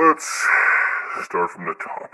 Let's start from the top.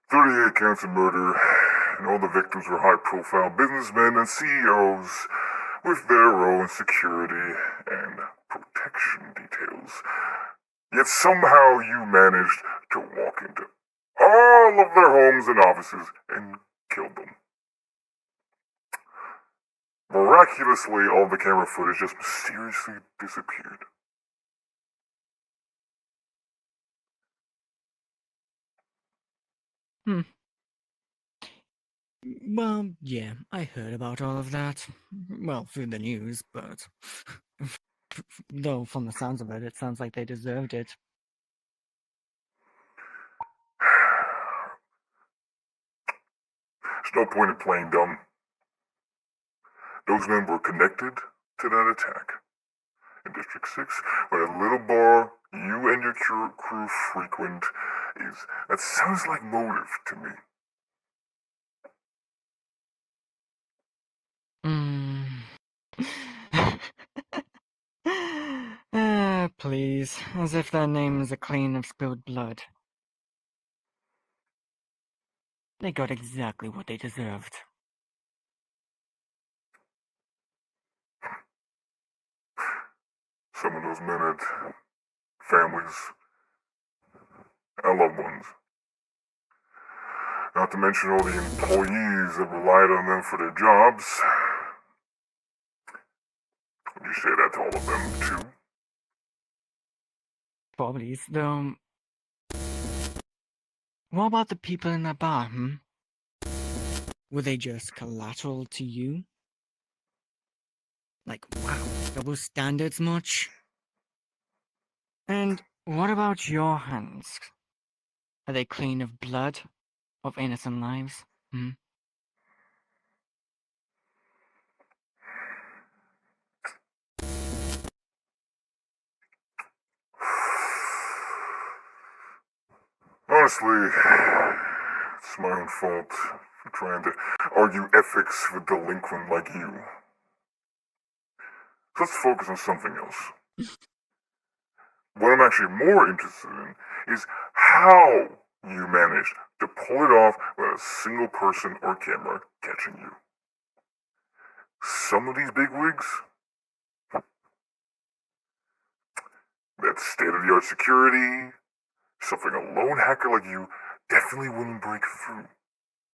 38 counts of murder, and all the victims were high-profile businessmen and CEOs with their own security and protection details. Yet somehow you managed to walk into all of their homes and offices and killed them. Miraculously, all the camera footage just mysteriously disappeared. Well, yeah, I heard about all of that. Well, through the news, but though from the sounds of it, it sounds like they deserved it. There's no point in playing dumb. Those men were connected to that attack. In District 6, where a little bar you and your crew frequent that sounds like motive to me. Please, as if their names are clean of spilled blood. They got exactly what they deserved. Some of those men had families and loved ones. Not to mention all the employees that relied on them for their jobs. Would you say that to all of them, too? Probably, though. What about the people in that bar, Were they just collateral to you? Like, wow, double standards much? And what about your hands? Are they clean of blood? Of innocent lives? Honestly, it's my own fault for trying to argue ethics with a delinquent like you. So let's focus on something else. What I'm actually more interested in is how you managed to pull it off without a single person or camera catching you. Some of these bigwigs, that state-of-the-art security, something a lone hacker like you definitely wouldn't break through.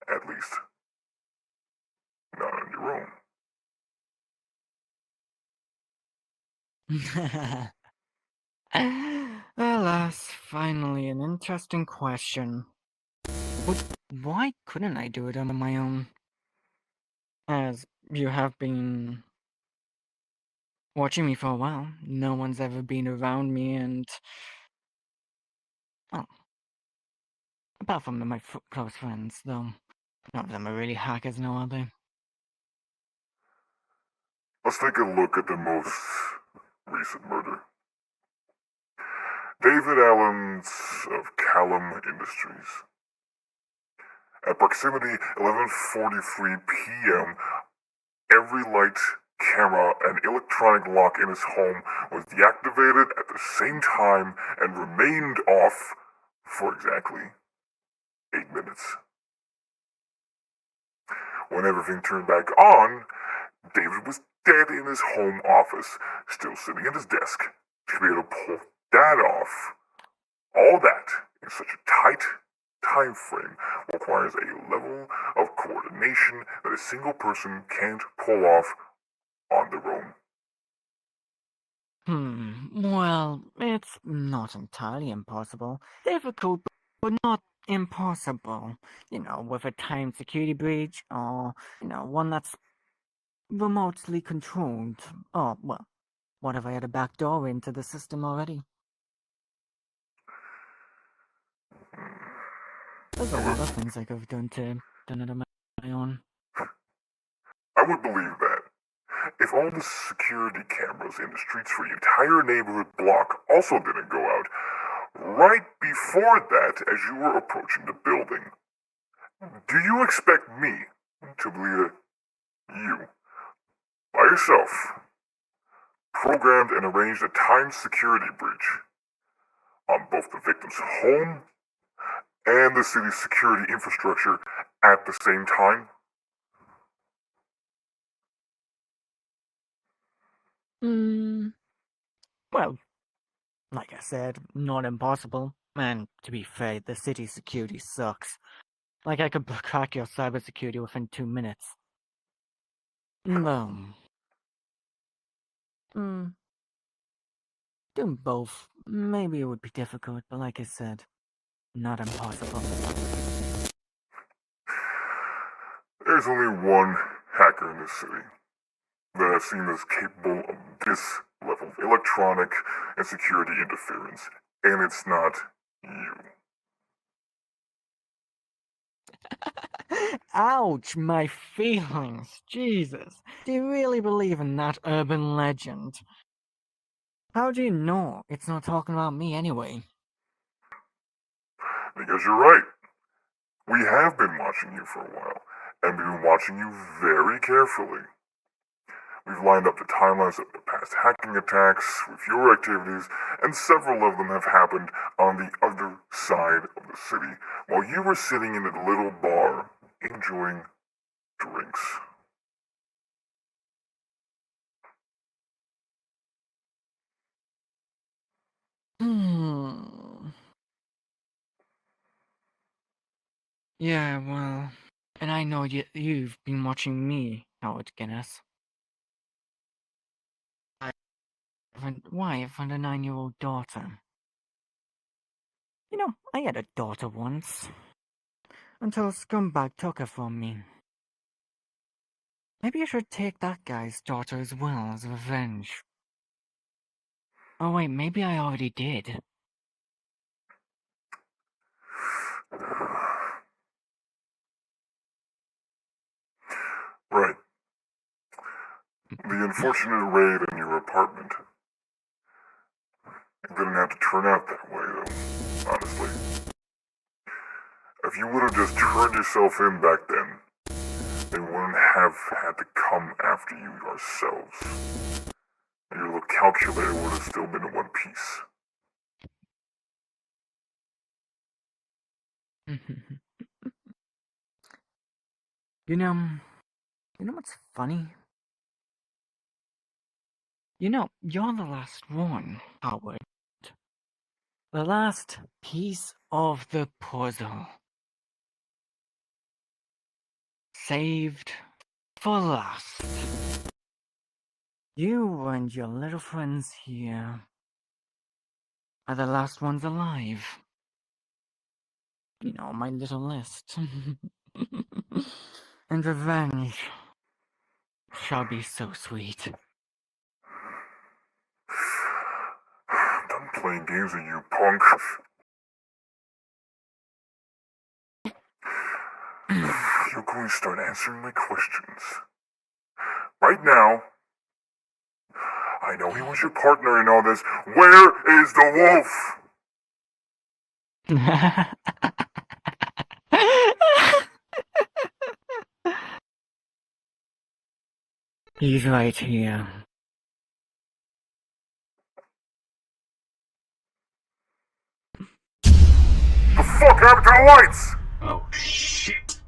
At least, not on your own. Alas, finally an interesting question. But why couldn't I do it on my own? As you have been watching me for a while, no one's ever been around me and... Oh. Apart from my close friends, though. None of them are really hackers now, are they? Let's take a look at the most recent murder. David Allen's of Callum Industries. At proximity 11:43 p.m., every light, camera, and electronic lock in his home was deactivated at the same time and remained off for exactly 8 minutes. When everything turned back on, David was dead in his home office, still sitting at his desk. To be able to pull that off, all that in such a tight time frame requires a level of coordination that a single person can't pull off on their own. Well, it's not entirely impossible. Difficult, but not impossible. With a timed security breach, or, one that's remotely controlled. Or, well, what if I had a backdoor into the system already? There's a lot of things I could have done it on my own. I would believe that. If all the security cameras in the streets for your entire neighborhood block also didn't go out, right before that as you were approaching the building, do you expect me to believe that you, by yourself, programmed and arranged a timed security breach on both the victim's home and the city's security infrastructure at the same time. Well, like I said, not impossible. And to be fair, the city's security sucks. Like I could crack your cybersecurity within 2 minutes. No. Doing both. Maybe it would be difficult, but like I said, not impossible. There's only one hacker in this city that I've seen that's capable of this level of electronic and security interference, and it's not you. Ouch, my feelings. Jesus. Do you really believe in that urban legend? How do you know it's not talking about me anyway? Because you're right. We have been watching you for a while, and we've been watching you very carefully. We've lined up the timelines of the past hacking attacks with your activities, and several of them have happened on the other side of the city, while you were sitting in a little bar enjoying drinks. Yeah, well, and I know you've been watching me, Howard Guinness. Wife and a 9-year-old daughter. You know, I had a daughter once. Until a scumbag took her from me. Maybe I should take that guy's daughter as well as revenge. Oh wait, maybe I already did. Right. The unfortunate raid on your apartment. It didn't have to turn out that way, though, honestly. If you would have just turned yourself in back then, they wouldn't have had to come after you yourselves. And your little calculator would have still been in one piece. You know what's funny? You're the last one, Howard. The last piece of the puzzle. Saved for last. You and your little friends here are the last ones alive. My little list. And revenge shall be so sweet. I'm done playing games with you, punk. You're going to start answering my questions. Right now, I know he was your partner in all this. Where is the wolf? He's right here. The fuck happened to the lights? Oh shit.